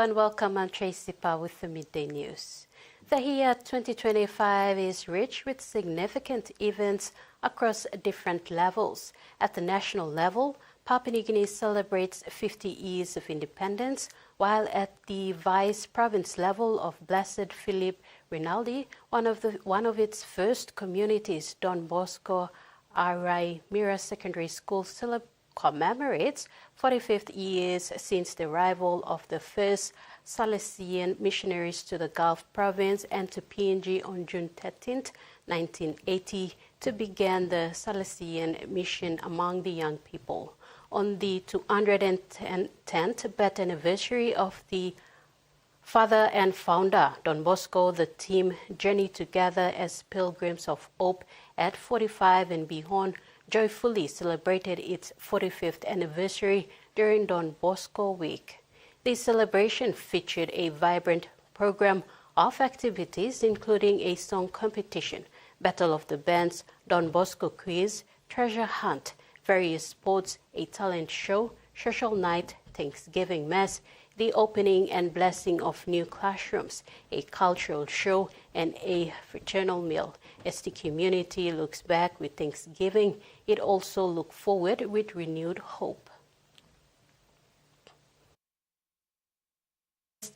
and welcome. I'm Tracy Pa with the Midday News. The year 2025 is rich with significant events across different levels. At the national level, Papua New Guinea celebrates 50 years of independence, while at the Vice Province level of Blessed Philip Rinaldi, one of its first communities, Don Bosco Arai Mira Secondary School, commemorates 45 years since the arrival of the first Salesian missionaries to the Gulf Province and to PNG on June 13, 1980, to begin the Salesian mission among the young people. On the 210th birth anniversary of the father and founder, Don Bosco, the team journeyed together as pilgrims of hope at 45 and beyond, joyfully celebrated its 45th anniversary during Don Bosco Week. The celebration featured a vibrant program of activities, including a song competition, Battle of the Bands, Don Bosco quiz, treasure hunt, various sports, a talent show, social night, Thanksgiving Mass, the opening and blessing of new classrooms, a cultural show, and a fraternal meal. As the community looks back with Thanksgiving, it also looks forward with renewed hope.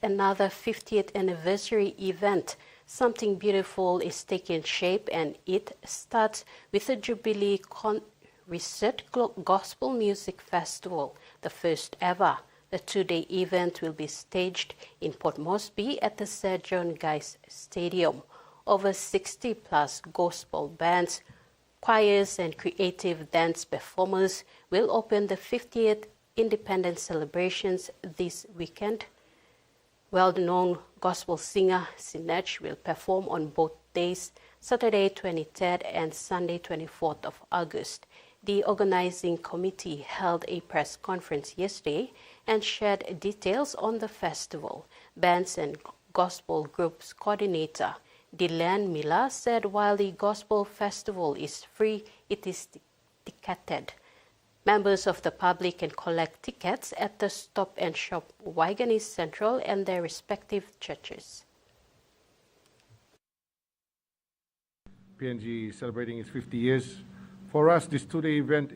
Another 50th anniversary event. Something beautiful is taking shape, and it starts with the Jubilee Reset Gospel Music Festival, the first ever. The two-day event will be staged in Port Moresby at the Sir John Guy's Stadium. Over 60-plus gospel bands, choirs, and creative dance performers will open the 50th Independence celebrations this weekend. Well-known gospel singer Sinach will perform on both days, Saturday 23rd and Sunday 24th of August. The organizing committee held a press conference yesterday and shared details on the festival. Bands and gospel groups coordinator Dylan Miller said while the gospel festival is free, it is ticketed. Members of the public can collect tickets at the Stop and Shop Waigani Central and their respective churches. PNG is celebrating its 50 years. For us, this two-day event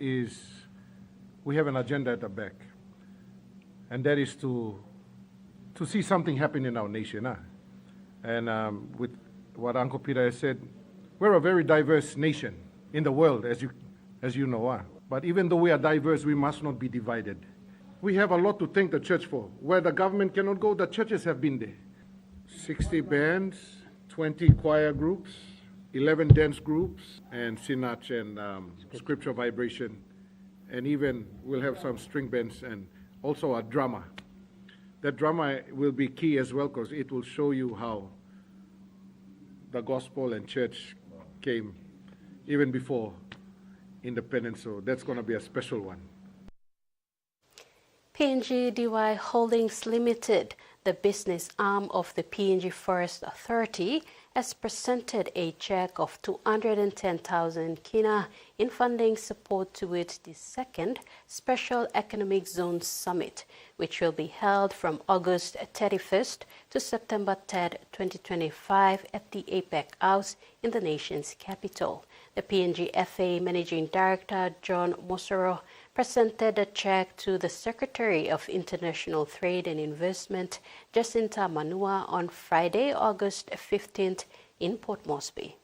we have an agenda at the back, and that is to see something happen in our nation. And with what Uncle Peter has said, we're a very diverse nation in the world, as you know. But even though we are diverse, we must not be divided. We have a lot to thank the church for. Where the government cannot go, the churches have been there. 60 bands, 20 choir groups, 11 dance groups, and Sinach and scripture vibration. And even we'll have some string bands and also a drama. That drama will be key as well because it will show you how the gospel and church came even before independence. So that's going to be a special one. PNG DY Holdings Limited, the business arm of the PNG Forest Authority, has presented a check of 210,000 kina in funding support towards the second Special Economic Zone Summit, which will be held from August 31st to September 3rd, 2025 at the APEC House in the nation's capital. The PNG FA Managing Director John Mosoro presented the check to the Secretary of International Trade and Investment, Jacinta Manua, on Friday, August 15th in Port Moresby.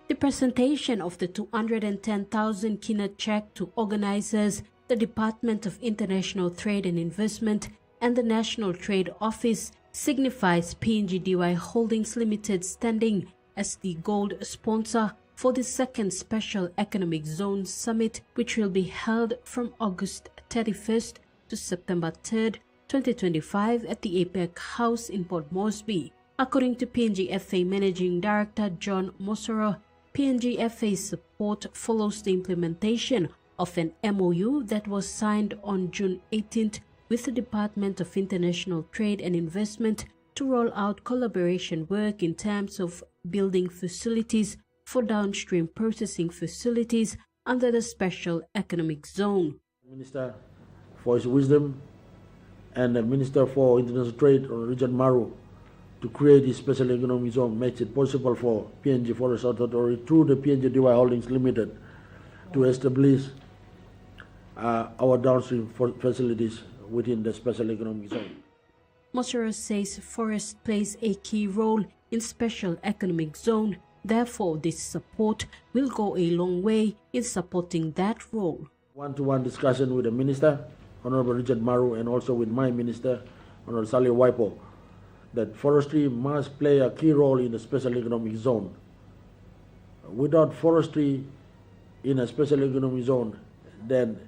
The presentation of the 210,000 kina check to organizers, the Department of International Trade and Investment, and the National Trade Office signifies PNG DY Holdings Limited's standing as the gold sponsor for the second Special Economic Zone Summit, which will be held from August 31st to September 3rd, 2025 at the APEC House in Port Moresby. According to PNG FA Managing Director John Mosoro, PNG FA's support follows the implementation of an MOU that was signed on June 18th with the Department of International Trade and Investment to roll out collaboration work in terms of building facilities for downstream processing facilities under the Special Economic Zone. Minister for his wisdom, and the Minister for International Trade, Richard Maru, to create this special economic zone makes it possible for PNG Forest Authority through the PNG-DY Holdings Limited to establish our downstream facilities within the special economic zone. Mosero says forest plays a key role in special economic zone. Therefore, this support will go a long way in supporting that role. One-to-one discussion with the Minister, Honorable Richard Maru, and also with my Minister, Honorable Salih Waipo, that forestry must play a key role in the special economic zone. Without forestry in a special economic zone, then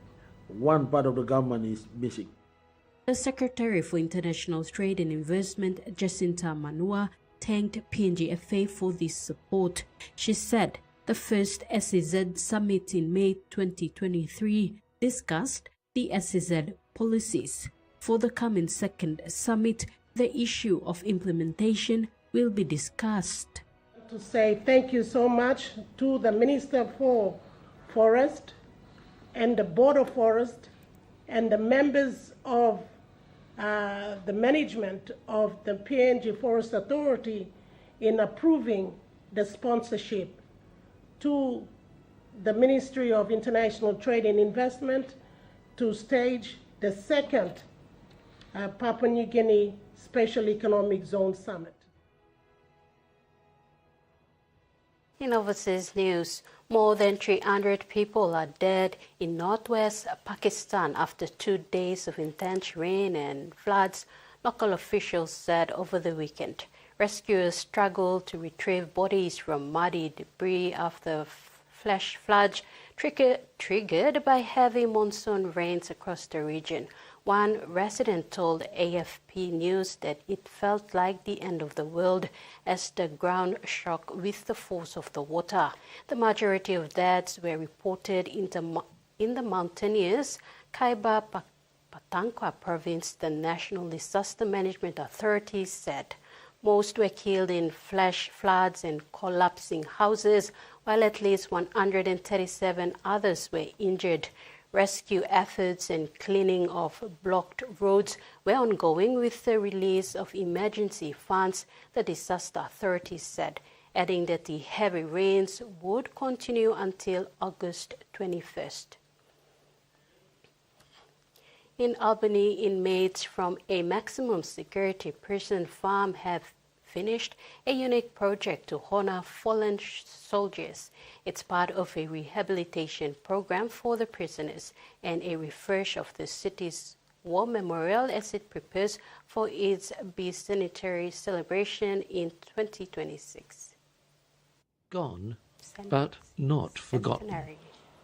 one part of the government is missing. The Secretary for International Trade and Investment, Jacinta Manua, thanked PNGFA for this support. She said the first SEZ summit in May 2023 discussed the SEZ policies. For the coming second summit, the issue of implementation will be discussed. To say thank you so much to the Minister for Forest and the Board of Forest and the members of the management of the PNG Forest Authority in approving the sponsorship, to the Ministry of International Trade and Investment to stage the second Papua New Guinea Special Economic Zone Summit. In overseas news, more than 300 people are dead in northwest Pakistan after 2 days of intense rain and floods, local officials said over the weekend. Rescuers struggled to retrieve bodies from muddy debris after flash floods triggered by heavy monsoon rains across the region. One resident told AFP News that it felt like the end of the world as the ground shook with the force of the water. The majority of deaths were reported in the mountainous Khyber Pakhtunkhwa province, the National Disaster Management Authority said. Most were killed in flash floods and collapsing houses, while at least 137 others were injured. Rescue efforts and cleaning of blocked roads were ongoing with the release of emergency funds, the disaster authority said, adding that the heavy rains would continue until August 21st. In Albany, inmates from a maximum security prison farm have finished a unique project to honor fallen soldiers. It's part of a rehabilitation program for the prisoners and a refresh of the city's war memorial as it prepares for its bicentenary celebration in 2026. Gone, but not forgotten.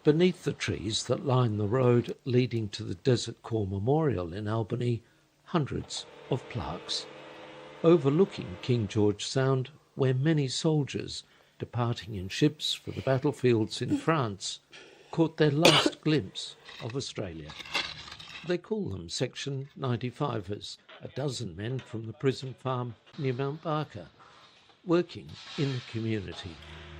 Beneath the trees that line the road leading to the Desert Corps Memorial in Albany, hundreds of plaques. Overlooking King George Sound, where many soldiers, departing in ships for the battlefields in France, caught their last glimpse of Australia. They call them Section 95ers, a dozen men from the prison farm near Mount Barker, working in the community,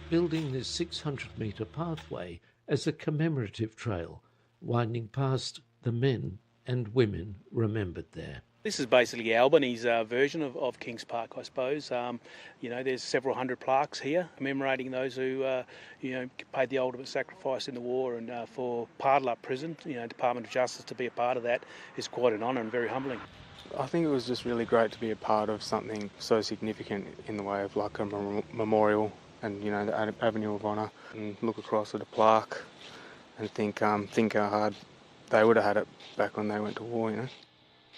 building this 600-metre pathway as a commemorative trail, winding past the men and women remembered there. This is basically Albany's version of Kings Park, I suppose. There's several hundred plaques here commemorating those who, paid the ultimate sacrifice in the war and for Pardup Prison. Department of Justice to be a part of that is quite an honour and very humbling. I think it was just really great to be a part of something so significant in the way of like a memorial and, the Avenue of Honour, and look across at a plaque and think how hard they would have had it back when they went to war,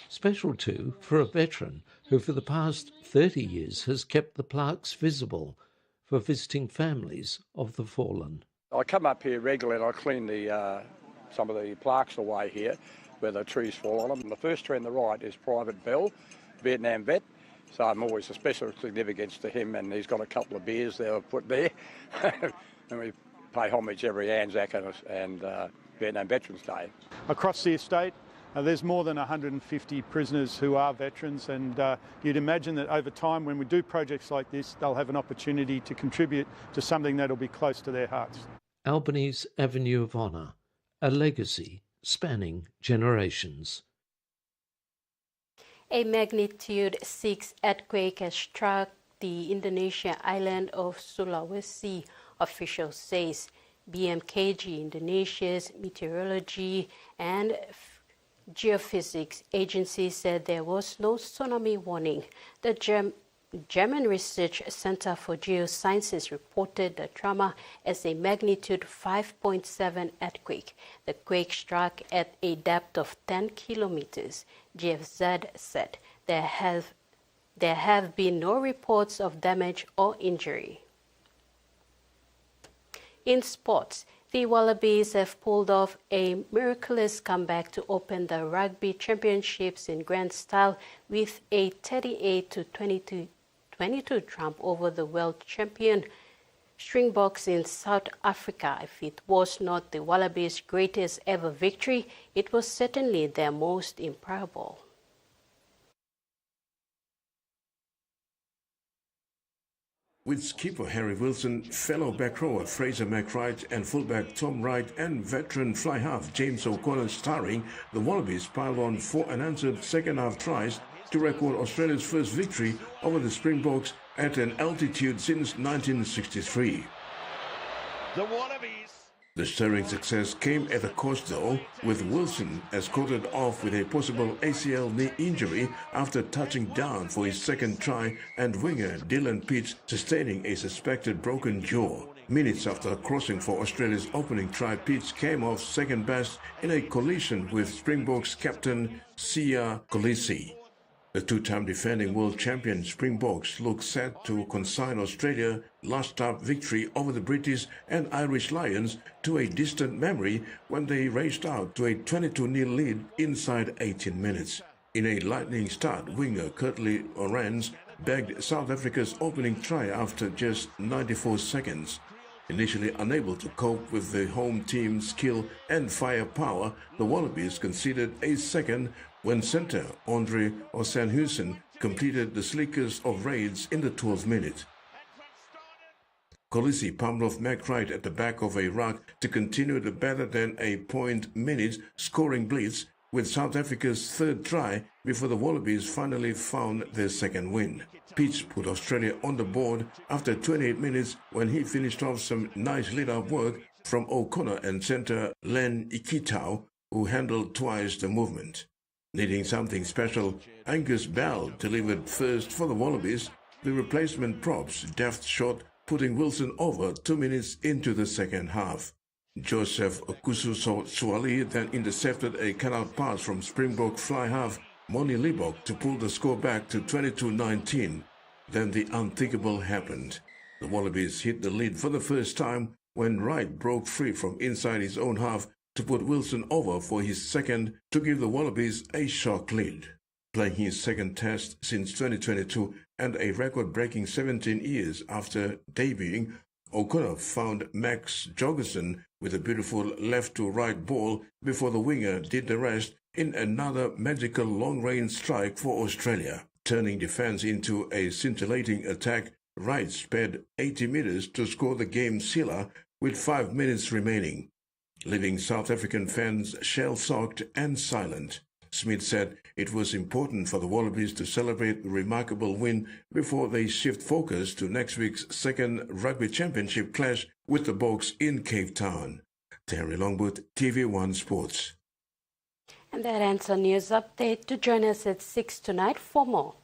Special too for a veteran who for the past 30 years has kept the plaques visible for visiting families of the fallen. I come up here regularly and I clean some of the plaques away here where the trees fall on them. And the first tree on the right is Private Bell, Vietnam vet. So I'm always a special significance to him, and he's got a couple of beers there put there. And we pay homage every Anzac and Vietnam Veterans Day. Across the estate, there's more than 150 prisoners who are veterans, and you'd imagine that over time when we do projects like this, they'll have an opportunity to contribute to something that'll be close to their hearts. Albany's Avenue of Honour, a legacy spanning generations. A magnitude 6 earthquake has struck the Indonesian island of Sulawesi, officials says. BMKG, Indonesia's meteorology and geophysics agency, said there was no tsunami warning. The German Research Center for Geosciences reported the tremor as a magnitude 5.7 earthquake. The quake struck at a depth of 10 kilometers. GFZ said there have been no reports of damage or injury. In sports, the Wallabies have pulled off a miraculous comeback to open the Rugby Championships in grand style with a 38-22 trump over the world champion Springboks in South Africa. If it was not the Wallabies' greatest ever victory, it was certainly their most improbable. With skipper Harry Wilson, fellow back rower Fraser McWright and fullback Tom Wright and veteran fly half James O'Connor starring, the Wallabies piled on 4 unanswered second-half tries to record Australia's first victory over the Springboks at an altitude since 1963. The stirring success came at a cost though, with Wilson escorted off with a possible ACL knee injury after touching down for his second try, and winger Dylan Pitts sustaining a suspected broken jaw. Minutes after crossing for Australia's opening try, Pitts came off second best in a collision with Springboks captain Siya Kolisi. The two-time defending world champion Springboks look set to consign Australia's last-stop victory over the British and Irish Lions to a distant memory when they raced out to a 22-0 lead inside 18 minutes. In a lightning start, winger Curtly Orens bagged South Africa's opening try after just 94 seconds. Initially unable to cope with the home team's skill and firepower, the Wallabies conceded a second when centre Andre Osenhuisen completed the slickest of raids in the 12th minute. Kolisi pumped off McWright at the back of a ruck to continue the better-than-a-point-minute scoring blitz with South Africa's third try before the Wallabies finally found their second win. Pitts put Australia on the board after 28 minutes when he finished off some nice lead-up work from O'Connor and centre Len Ikitau, who handled twice the movement. Needing something special, Angus Bell delivered first for the Wallabies, the replacement prop's deft shot putting Wilson over 2 minutes into the second half. Joseph Okusu-Swali then intercepted a cutout pass from Springbok fly half Moni Libok to pull the score back to 22-19. Then the unthinkable happened. The Wallabies hit the lead for the first time when Wright broke free from inside his own half to put Wilson over for his second to give the Wallabies a shock lead. Playing his second test since 2022 and a record-breaking 17 years after debuting, O'Connor found Max Jorgensen with a beautiful left-to-right ball before the winger did the rest in another magical long-range strike for Australia. Turning defence into a scintillating attack, Wright sped 80 metres to score the game sealer with 5 minutes remaining, leaving South African fans shell-shocked and silent. Smith said it was important for the Wallabies to celebrate the remarkable win before they shift focus to next week's second Rugby Championship clash with the Boks in Cape Town. Terry Longwood, TVWAN Sports. And that ends our news update. To join us at 6 tonight for more.